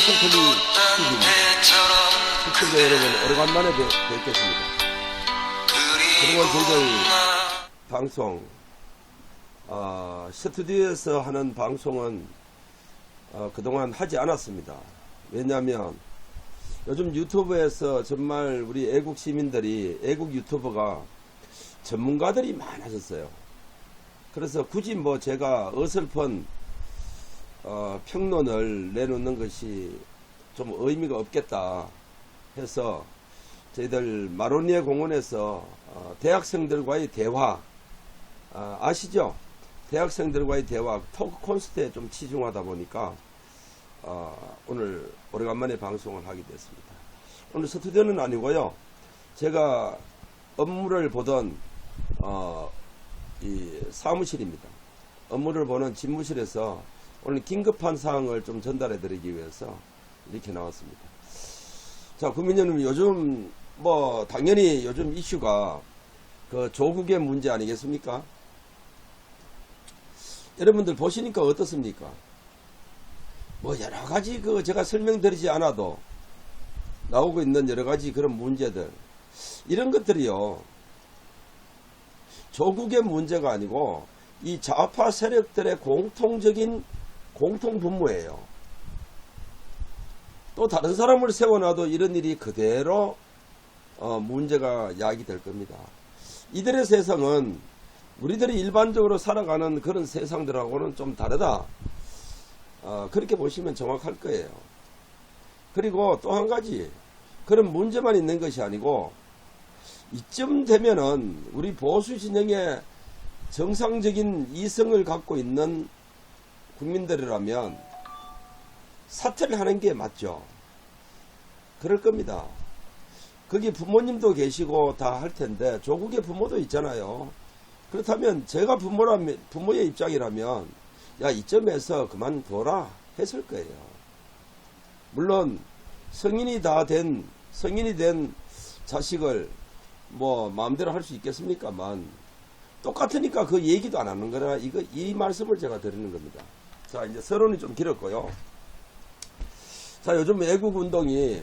싱클리 TV입니다. 시청자 여러분, 오래간만에 뵙겠습니다. 그동안 저희들 방송, 스튜디오에서 하는 방송은 그동안 하지 않았습니다. 왜냐하면 요즘 유튜브에서 정말 우리 애국 시민들이, 애국 유튜버가 전문가들이 많아졌어요. 그래서 굳이 뭐 제가 어설픈 평론을 내놓는 것이 좀 의미가 없겠다 해서 저희들 마로니에 공원에서 대학생들과의 대화, 아시죠? 대학생들과의 대화, 토크 콘서트에 좀 치중하다 보니까 오늘 오래간만에 방송을 하게 됐습니다. 오늘 스튜디오는 아니고요, 제가 업무를 보던 이 사무실입니다. 업무를 보는 집무실에서 오늘 긴급한 사항을 좀 전달해 드리기 위해서 이렇게 나왔습니다. 자, 국민 여러분, 요즘 뭐 당연히 요즘 이슈가 그 조국의 문제 아니겠습니까? 여러분들 보시니까 어떻습니까? 뭐 여러가지 그 제가 설명드리지 않아도 나오고 있는 여러가지 그런 문제들, 이런 것들이요, 조국의 문제가 아니고 이 좌파 세력들의 공통적인 공통분모예요. 또 다른 사람을 세워놔도 이런 일이 그대로 문제가 야기될 겁니다. 이들의 세상은 우리들이 일반적으로 살아가는 그런 세상들하고는 좀 다르다, 그렇게 보시면 정확할 거예요. 그리고 또 한 가지, 그런 문제만 있는 것이 아니고 이쯤 되면은 우리 보수 진영의 정상적인 이성을 갖고 있는 국민들이라면 사퇴를 하는 게 맞죠. 그럴 겁니다. 거기 부모님도 계시고 다 할 텐데 조국의 부모도 있잖아요. 그렇다면 제가 부모의 입장이라면 야, 이점에서 그만둬라 했을 거예요. 물론 성인이 된 자식을 뭐 마음대로 할 수 있겠습니까만, 똑같으니까 그 얘기도 안 하는 거라, 이 말씀을 제가 드리는 겁니다. 자, 이제 서론이 좀 길었고요. 자, 요즘 애국 운동이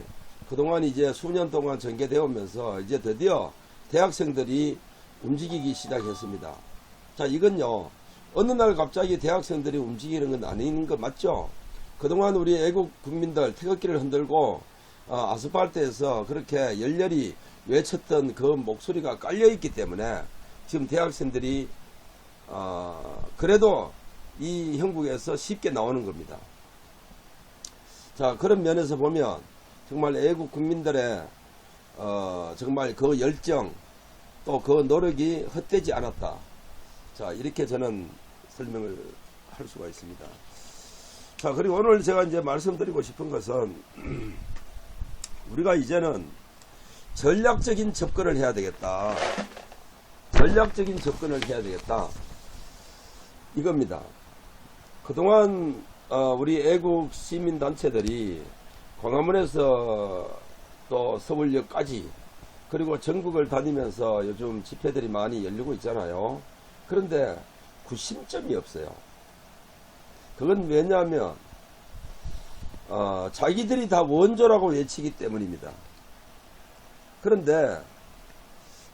그동안 이제 수년 동안 전개되어 오면서 이제 드디어 대학생들이 움직이기 시작했습니다. 자, 이건요, 어느 날 갑자기 대학생들이 움직이는 건 아닌 거 맞죠? 그동안 우리 애국 국민들 태극기를 흔들고 아스팔트에서 그렇게 열렬히 외쳤던 그 목소리가 깔려있기 때문에 지금 대학생들이 그래도 이 형국에서 쉽게 나오는 겁니다. 자, 그런 면에서 보면 정말 애국 국민들의 정말 그 열정, 또 그 노력이 헛되지 않았다. 자, 이렇게 저는 설명을 할 수가 있습니다. 자, 그리고 오늘 제가 이제 말씀드리고 싶은 것은 우리가 이제는 전략적인 접근을 해야 되겠다. 전략적인 접근을 해야 되겠다, 이겁니다. 그동안 우리 애국 시민단체들이 광화문에서 또 서울역까지 그리고 전국을 다니면서 요즘 집회들이 많이 열리고 있잖아요. 그런데 구심점이 없어요. 그건 왜냐하면 자기들이 다 원조라고 외치기 때문입니다. 그런데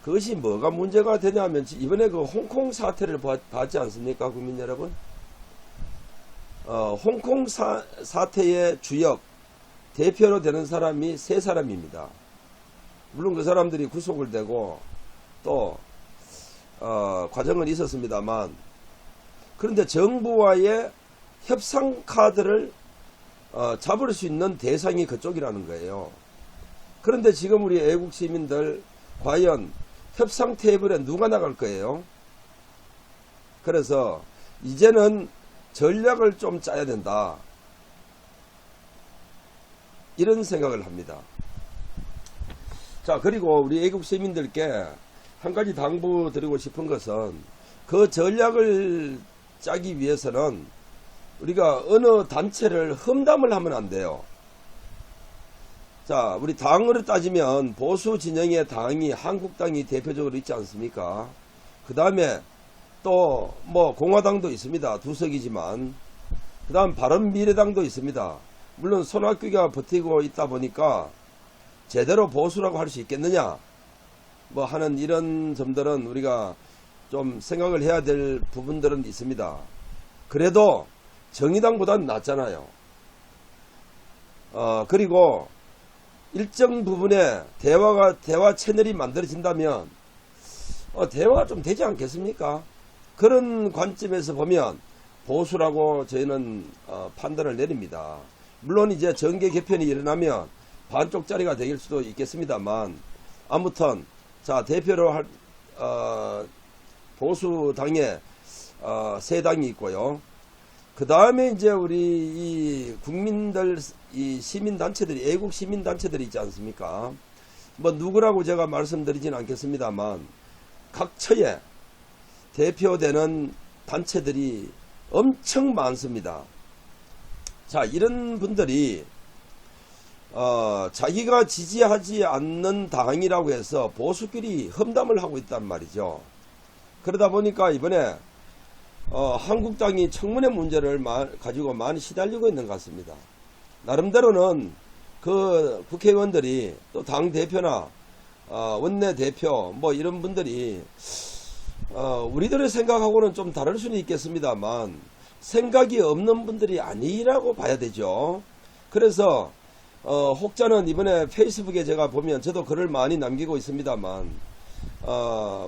그것이 뭐가 문제가 되냐면 이번에 그 홍콩 사태를 봤지 않습니까, 국민 여러분? 홍콩 사태의 주역 대표로 되는 사람이 3사람입니다. 물론 그 사람들이 구속을 되고 또 과정은 있었습니다만, 그런데 정부와의 협상 카드를 잡을 수 있는 대상이 그쪽이라는 거예요. 그런데 지금 우리 애국 시민들 과연 협상 테이블에 누가 나갈 거예요? 그래서 이제는 전략을 좀 짜야 된다, 이런 생각을 합니다. 자, 그리고 우리 애국 시민들께 한 가지 당부드리고 싶은 것은 그 전략을 짜기 위해서는 우리가 어느 단체를 험담을 하면 안 돼요. 자, 우리 당으로 따지면 보수 진영의 당이 한국당이 대표적으로 있지 않습니까? 그 다음에 또 뭐 공화당도 있습니다. 2석이지만 그 다음 바른미래당도 있습니다. 물론 손학규가 버티고 있다 보니까 제대로 보수라고 할 수 있겠느냐 뭐 하는 이런 점들은 우리가 좀 생각을 해야 될 부분들은 있습니다. 그래도 정의당보다는 낫잖아요. 그리고 일정 부분에 대화 채널이 만들어진다면 대화가 좀 되지 않겠습니까? 그런 관점에서 보면 보수라고 저희는 판단을 내립니다. 물론 이제 정계 개편이 일어나면 반쪽짜리가 될 수도 있겠습니다만 아무튼 자 대표로 할 보수당에 세 당이 있고요. 그 다음에 이제 우리 이 국민들 이 시민단체들이 애국 시민단체들이 있지 않습니까? 뭐 누구라고 제가 말씀드리진 않겠습니다만 각처에 대표되는 단체들이 엄청 많습니다. 자, 이런 분들이 자기가 지지하지 않는 당이라고 해서 보수끼리 험담을 하고 있단 말이죠. 그러다 보니까 이번에 한국당이 청문회 문제를 가지고 많이 시달리고 있는 것 같습니다. 나름대로는 그 국회의원들이 또 당대표나 원내대표 뭐 이런 분들이 우리들의 생각하고는 좀 다를 수는 있겠습니다만 생각이 없는 분들이 아니라고 봐야 되죠. 그래서 혹자는 이번에 페이스북에 제가 보면 저도 글을 많이 남기고 있습니다만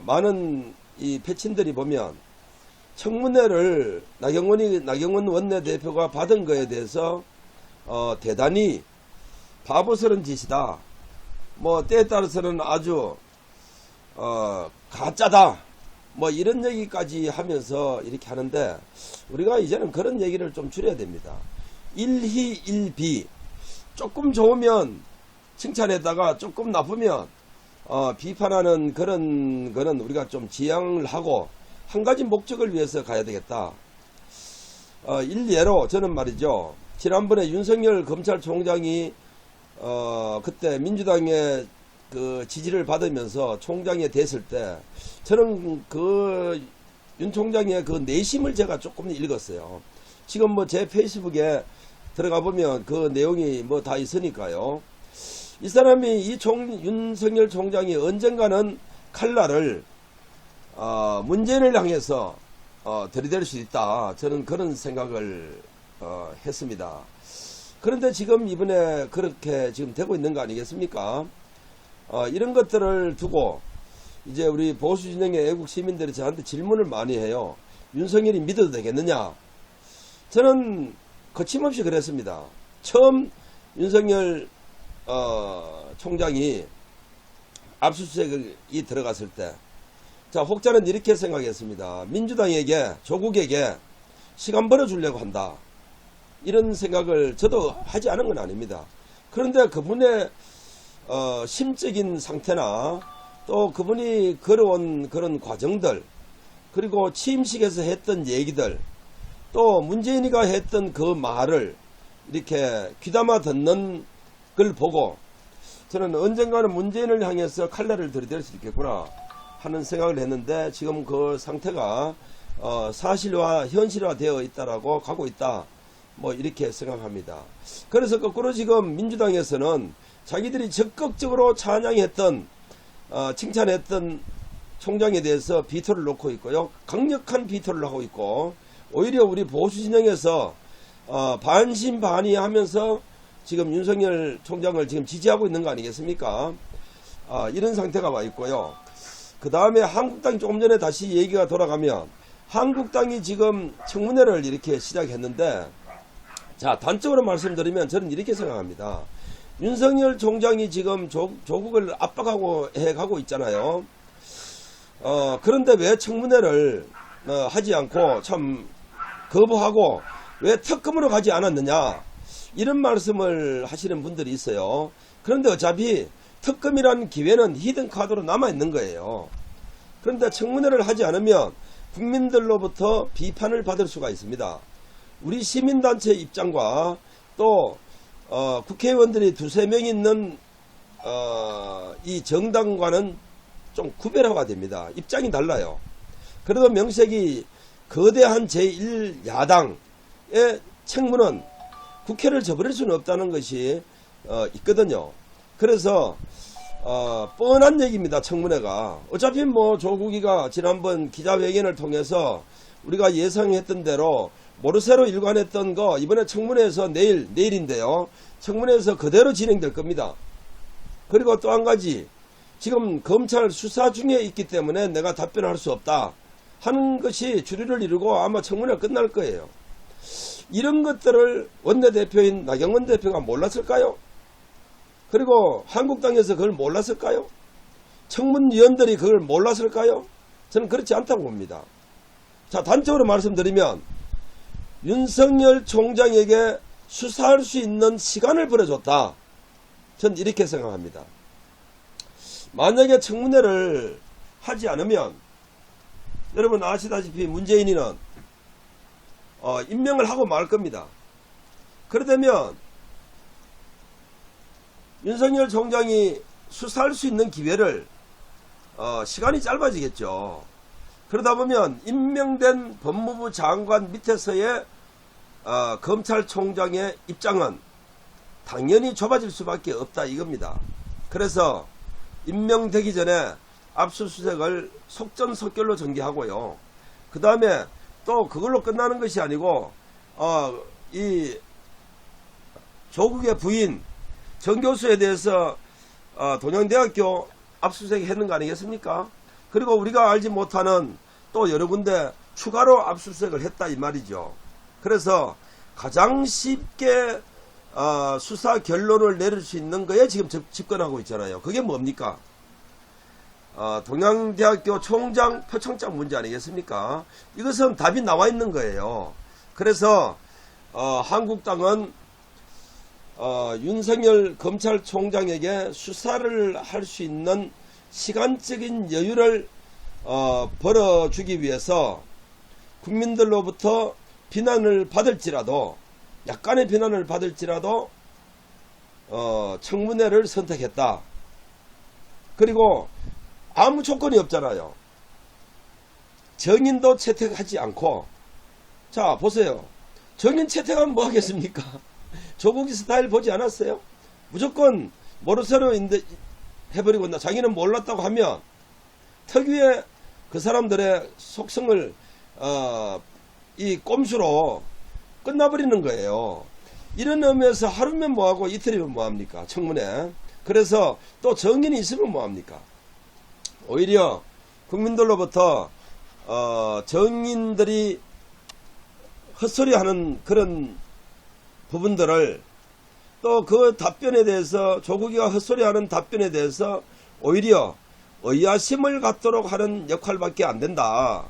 많은 이 패친들이 보면 청문회를 나경원 원내대표가 받은 거에 대해서 대단히 바보스러운 짓이다. 뭐 때에 따라서는 아주 가짜다. 뭐 이런 얘기까지 하면서 이렇게 하는데 우리가 이제는 그런 얘기를 좀 줄여야 됩니다. 일희 일비 조금 좋으면 칭찬에다가 조금 나쁘면 비판하는 그런 거는 우리가 좀 지양을 하고 한 가지 목적을 위해서 가야 되겠다. 일례로 저는 말이죠. 지난번에 윤석열 검찰총장이 그때 민주당의 그 지지를 받으면서 총장에 됐을 때 저는 그 윤 총장의 그 내심을 제가 조금 읽었어요. 지금 뭐 제 페이스북에 들어가 보면 그 내용이 뭐 다 있으니까요. 이 사람이 윤석열 총장이 언젠가는 칼날을 문재인을 향해서 들이댈 수 있다. 저는 그런 생각을 했습니다. 그런데 지금 이번에 그렇게 지금 되고 있는 거 아니겠습니까? 이런 것들을 두고 이제 우리 보수 진영의 애국 시민들이 저한테 질문을 많이 해요. 윤석열이 믿어도 되겠느냐? 저는 거침없이 그랬습니다. 처음 윤석열 총장이 압수수색이 들어갔을 때, 자, 혹자는 이렇게 생각했습니다. 민주당에게, 조국에게 시간 벌어주려고 한다. 이런 생각을 저도 하지 않은 건 아닙니다. 그런데 그분의 심적인 상태나 또 그분이 걸어온 그런 과정들, 그리고 취임식에서 했던 얘기들, 또 문재인이가 했던 그 말을 이렇게 귀담아 듣는 걸 보고 저는 언젠가는 문재인을 향해서 칼날을 들이댈 수 있겠구나 하는 생각을 했는데 지금 그 상태가 사실화 현실화 되어 있다라고 가고 있다, 뭐 이렇게 생각합니다. 그래서 거꾸로 지금 민주당에서는 자기들이 적극적으로 찬양했던 칭찬했던 총장에 대해서 비토를 놓고 있고요. 강력한 비토를 하고 있고 오히려 우리 보수 진영에서 반신반의하면서 지금 윤석열 총장을 지금 지지하고 있는 거 아니겠습니까? 이런 상태가 와 있고요. 그 다음에 한국당이 조금 전에 다시 얘기가 돌아가면 한국당이 지금 청문회를 이렇게 시작했는데, 자, 단적으로 말씀드리면 저는 이렇게 생각합니다. 윤석열 총장이 지금 조국을 압박하고 해가고 있잖아요. 그런데 왜 청문회를 하지 않고 참 거부하고 왜 특검으로 가지 않았느냐, 이런 말씀을 하시는 분들이 있어요. 그런데 어차피 특검이라는 기회는 히든카드로 남아있는 거예요. 그런데 청문회를 하지 않으면 국민들로부터 비판을 받을 수가 있습니다. 우리 시민단체 입장과 또 국회의원들이 두세 명 있는 이 정당과는 좀 구별화가 됩니다. 입장이 달라요. 그래도 명색이 거대한 제1야당의 책무는 국회를 저버릴 수는 없다는 것이 있거든요. 그래서 뻔한 얘기입니다. 청문회가. 어차피 뭐 조국이가 지난번 기자회견을 통해서 우리가 예상했던 대로 모르쇠로 일관했던 거 이번에 청문회에서 내일인데요. 청문회에서 그대로 진행될 겁니다. 그리고 또 한 가지, 지금 검찰 수사 중에 있기 때문에 내가 답변할 수 없다 하는 것이 주류를 이루고 아마 청문회가 끝날 거예요. 이런 것들을 원내대표인 나경원 대표가 몰랐을까요? 그리고 한국당에서 그걸 몰랐을까요? 청문위원들이 그걸 몰랐을까요? 저는 그렇지 않다고 봅니다. 자, 단적으로 말씀드리면 윤석열 총장에게 수사할 수 있는 시간을 벌어줬다. 전 이렇게 생각합니다. 만약에 청문회를 하지 않으면 여러분 아시다시피 문재인이는 임명을 하고 말 겁니다. 그러다면 윤석열 총장이 수사할 수 있는 기회를 시간이 짧아지겠죠. 그러다 보면 임명된 법무부 장관 밑에서의 검찰총장의 입장은 당연히 좁아질 수밖에 없다 이겁니다. 그래서 임명되기 전에 압수수색을 속전속결로 전개하고요. 그 다음에 또 그걸로 끝나는 것이 아니고 이 조국의 부인 정 교수에 대해서 동양대학교 압수수색 했는 거 아니겠습니까? 그리고 우리가 알지 못하는 또 여러 군데 추가로 압수수색을 했다 이 말이죠. 그래서 가장 쉽게 수사 결론을 내릴 수 있는 거에 지금 집권하고 있잖아요. 그게 뭡니까? 동양대학교 총장 표창장 문제 아니겠습니까? 이것은 답이 나와 있는 거예요. 그래서 한국당은 윤석열 검찰총장에게 수사를 할 수 있는 시간적인 여유를 벌어주기 위해서 국민들로부터 비난을 받을지라도 약간의 비난을 받을지라도 청문회를 선택했다. 그리고 아무 조건이 없잖아요. 정인도 채택하지 않고, 자 보세요. 정인 채택하면 뭐 하겠습니까? 조국이 스타일 보지 않았어요? 무조건 모르쇠로 해버리고 자기는 몰랐다고 하면 특유의 그 사람들의 속성을 이 꼼수로 끝나버리는 거예요. 이런 의미에서 하루면 뭐하고 이틀이면 뭐합니까? 청문회. 그래서 또 정인이 있으면 뭐합니까? 오히려 국민들로부터 정인들이 헛소리하는 그런 부분들을 또 그 답변에 대해서 조국이가 헛소리하는 답변에 대해서 오히려 의아심을 갖도록 하는 역할밖에 안 된다.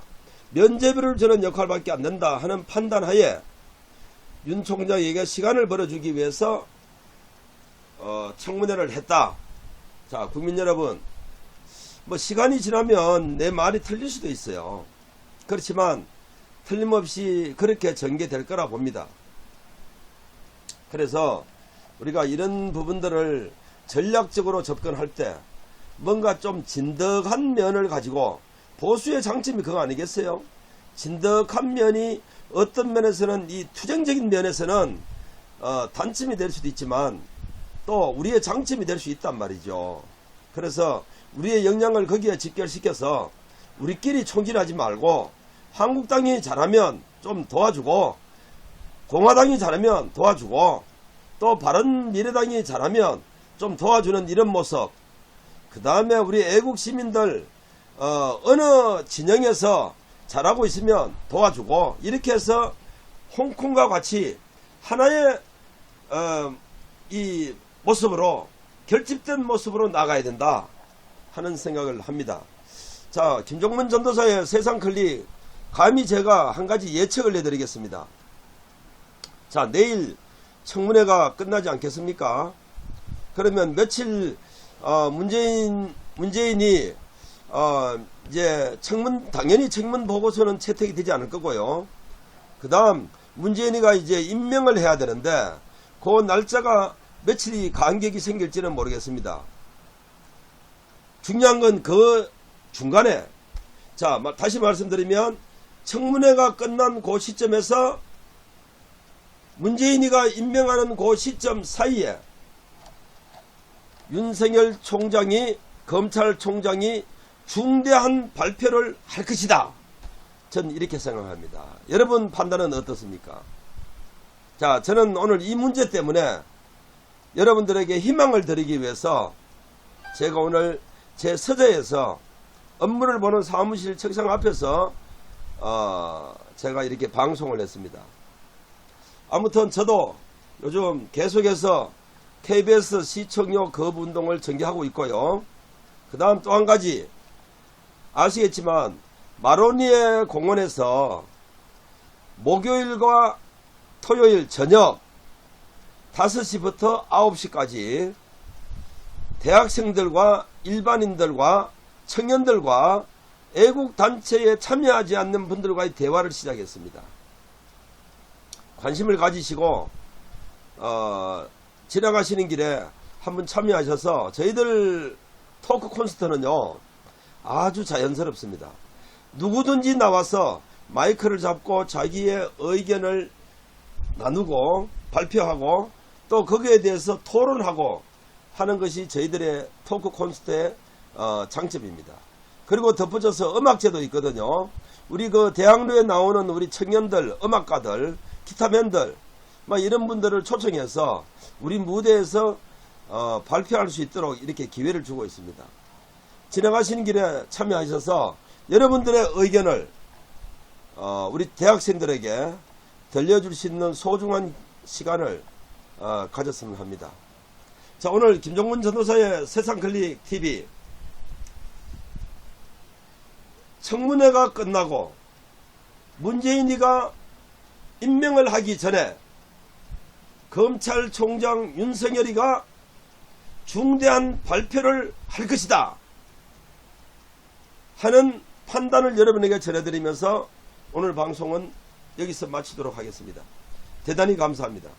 면죄부를 주는 역할밖에 안 된다 하는 판단하에 윤 총장에게 시간을 벌어주기 위해서 청문회를 했다. 자, 국민 여러분, 뭐 시간이 지나면 내 말이 틀릴 수도 있어요. 그렇지만 틀림없이 그렇게 전개될 거라 봅니다. 그래서 우리가 이런 부분들을 전략적으로 접근할 때 뭔가 좀 진득한 면을 가지고, 보수의 장점이 그거 아니겠어요? 진득한 면이 어떤 면에서는 이 투쟁적인 면에서는 단점이 될 수도 있지만 또 우리의 장점이 될 수 있단 말이죠. 그래서 우리의 역량을 거기에 집결시켜서 우리끼리 총질하지 말고 한국당이 잘하면 좀 도와주고, 공화당이 잘하면 도와주고, 또 바른미래당이 잘하면 좀 도와주는 이런 모습, 그 다음에 우리 애국 시민들 어느 진영에서 잘하고 있으면 도와주고, 이렇게 해서 홍콩과 같이 하나의 이 모습으로, 결집된 모습으로 나가야 된다 하는 생각을 합니다. 자, 김종문 전도사의 세상 클릭, 감히 제가 한 가지 예측을 내드리겠습니다. 자, 내일 청문회가 끝나지 않겠습니까? 그러면 며칠 문재인이 이제 당연히 청문 보고서는 채택이 되지 않을 거고요. 그 다음 문재인이가 이제 임명을 해야 되는데 그 날짜가 며칠이 간격이 생길지는 모르겠습니다. 중요한 건 그 중간에, 자, 다시 말씀드리면 청문회가 끝난 그 시점에서 문재인이가 임명하는 그 시점 사이에 윤석열 총장이, 검찰총장이 중대한 발표를 할 것이다. 전 이렇게 생각합니다. 여러분 판단은 어떻습니까? 자, 저는 오늘 이 문제 때문에 여러분들에게 희망을 드리기 위해서 제가 오늘 제 서재에서 업무를 보는 사무실 책상 앞에서 제가 이렇게 방송을 했습니다. 아무튼 저도 요즘 계속해서 KBS 시청료 거부운동을 전개하고 있고요. 그 다음 또 한 가지 아시겠지만 마로니에 공원에서 목요일과 토요일 저녁 5시부터 9시까지 대학생들과 일반인들과 청년들과 애국단체에 참여하지 않는 분들과의 대화를 시작했습니다. 관심을 가지시고 지나가시는 길에 한번 참여하셔서 저희들 토크 콘서트는요 아주 자연스럽습니다. 누구든지 나와서 마이크를 잡고 자기의 의견을 나누고 발표하고 또 거기에 대해서 토론하고 하는 것이 저희들의 토크 콘서트의 장점입니다. 그리고 덧붙여서 음악제도 있거든요. 우리 그 대학로에 나오는 우리 청년들, 음악가들, 기타맨들 이런 분들을 초청해서 우리 무대에서 발표할 수 있도록 이렇게 기회를 주고 있습니다. 지나가시는 길에 참여하셔서 여러분들의 의견을 우리 대학생들에게 들려줄 수 있는 소중한 시간을 가졌으면 합니다. 자, 오늘 김종문 전도사의 세상클릭TV 청문회가 끝나고 문재인이가 임명을 하기 전에 검찰총장 윤석열이가 중대한 발표를 할 것이다 하는 판단을 여러분에게 전해드리면서 오늘 방송은 여기서 마치도록 하겠습니다. 대단히 감사합니다.